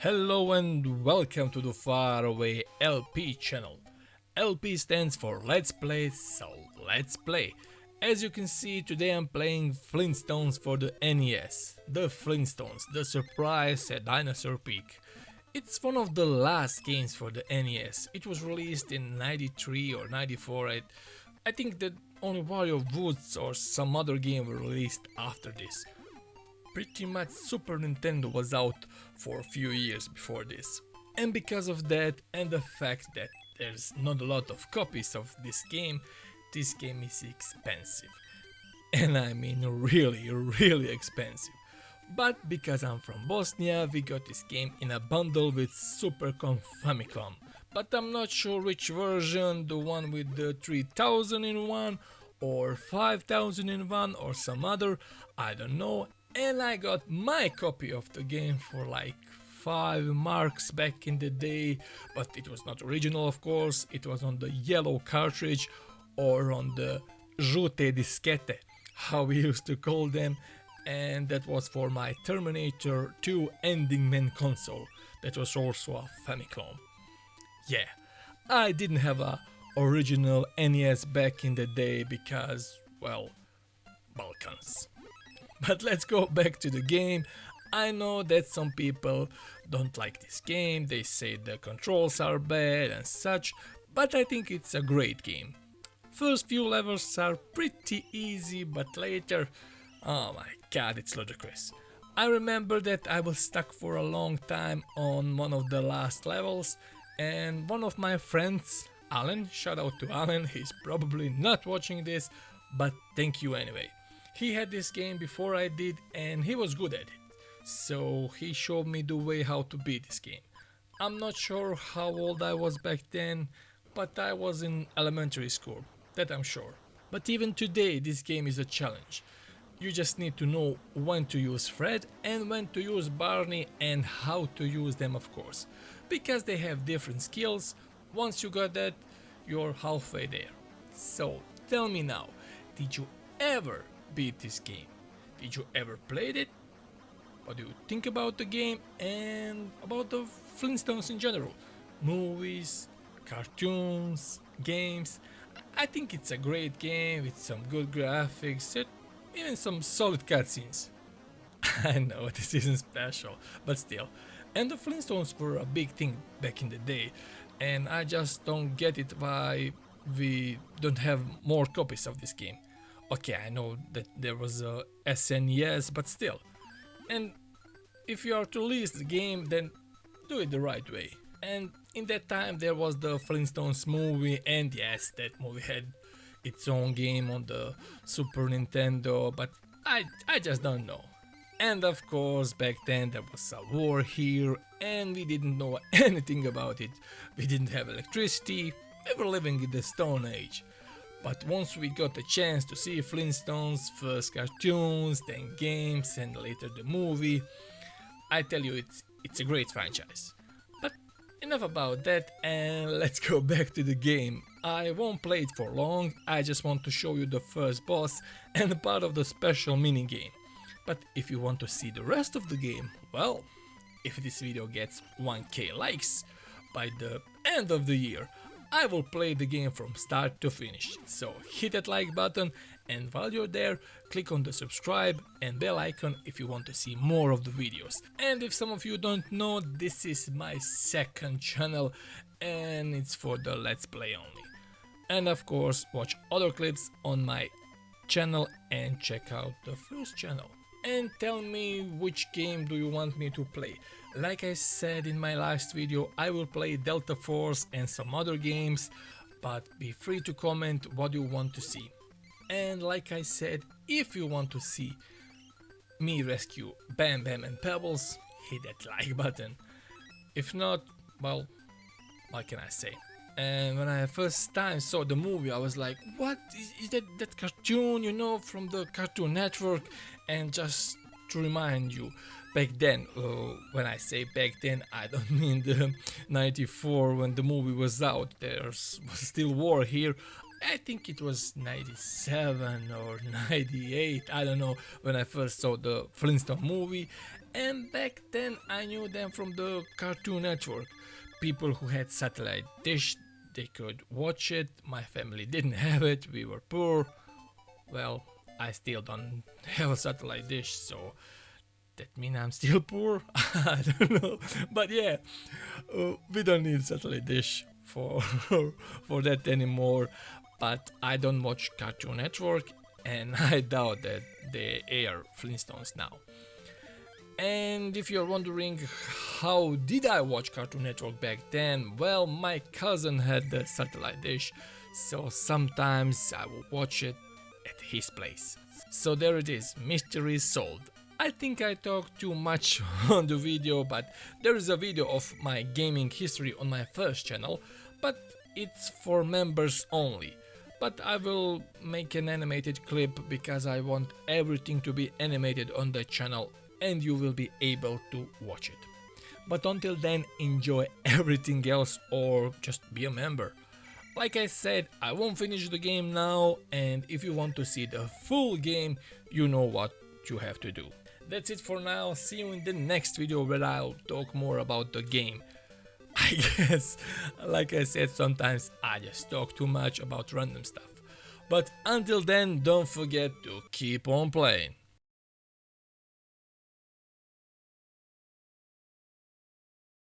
Hello and welcome to the Faraway LP channel. LP stands for Let's Play, so let's play. As you can see, today I'm playing Flintstones for the NES. The Flintstones, the surprise at Dinosaur Peak. It's one of the last games for the NES. It was released in 93 or 94. I think that only Warrior Woods or some other game were released after this. Pretty much Super Nintendo was out for a few years before this. And because of that and the fact that there's not a lot of copies of this game is expensive. And I mean really expensive. But because I'm from Bosnia, we got this game in a bundle with Super Famicom. But I'm not sure which version, the one with the 3000 in one or 5000 in one or some other, I don't know. And I got my copy of the game for like 5 marks back in the day, but it was not original, of course. It was on the yellow cartridge or on the žute diskete, how we used to call them, and that was for my Terminator 2 Ending Man console. That was also a Famicom. Yeah, I didn't have a original NES back in the day because, well, Balkans. But let's go back to the game. I know that some people don't like this game, they say the controls are bad and such, but I think it's a great game. First few levels are pretty easy, but later, oh my god, it's ludicrous. I remember that I was stuck for a long time on one of the last levels, and one of my friends, Alan, shout out to Alan, he's probably not watching this, but thank you anyway. He had this game before I did and he was good at it, so he showed me the way how to beat this game. I'm not sure how old I was back then, but I was in elementary school, that I'm sure. But even today this game is a challenge. You just need to know when to use Fred and when to use Barney and how to use them, of course, because they have different skills. Once you got that, you're halfway there. So tell me now, did you ever beat this game? Did you ever play it? What do you think about the game and about the Flintstones in general? Movies, cartoons, games. I think it's a great game with some good graphics and even some solid cutscenes. I know this isn't special, but still. And the Flintstones were a big thing back in the day, and I just don't get it why we don't have more copies of this game. Okay, I know that there was a SNES, but still. And if you are to release the game, then do it the right way. And in that time there was the Flintstones movie, and yes, that movie had its own game on the Super Nintendo, but I just don't know. And of course, back then there was a war here, and we didn't know anything about it. We didn't have electricity, we were living in the Stone Age. But once we got the chance to see Flintstones, first cartoons, then games, and later the movie, I tell you it's a great franchise. But enough about that, and let's go back to the game. I won't play it for long, I just want to show you the first boss and part of the special mini game. But if you want to see the rest of the game, well, if this video gets 1k likes by the end of the year, I will play the game from start to finish, so hit that like button, and while you're there, click on the subscribe and bell icon if you want to see more of the videos. And if some of you don't know, this is my second channel and it's for the Let's Play only. And of course, watch other clips on my channel and check out the first channel. And tell me which game do you want me to play. Like I said in my last video, I will play Delta Force and some other games, but be free to comment what you want to see. And like I said, if you want to see me rescue Bam Bam and Pebbles, hit that like button. If not, well, what can I say? And when I first time saw the movie, I was like, what is that cartoon, you know, from the Cartoon Network? And just to remind you, back then, when I say back then, I don't mean the 94 when the movie was out, there was still war here. I think it was 97 or 98, I don't know, when I first saw the Flintstone movie. and back then I knew them from the Cartoon Network. People who had satellite dish, they could watch it. My family didn't have it, we were poor. Well, I still don't have a satellite dish, so that means I'm still poor? I don't know. But yeah, we don't need satellite dish for for that anymore. But I don't watch Cartoon Network, and I doubt that they air Flintstones now. And if you're wondering how did I watch Cartoon Network back then, well, my cousin had the satellite dish, so sometimes I would watch it at his place. So there it is, mystery solved. I think I talked too much on the video, but there is a video of my gaming history on my first channel, but it's for members only. But I will make an animated clip because I want everything to be animated on the channel and you will be able to watch it. But until then, enjoy everything else or just be a member. Like I said, I won't finish the game now, and if you want to see the full game, you know what you have to do. That's it for now, see you in the next video where I'll talk more about the game. I guess, like I said, sometimes I just talk too much about random stuff. But until then, don't forget to keep on playing.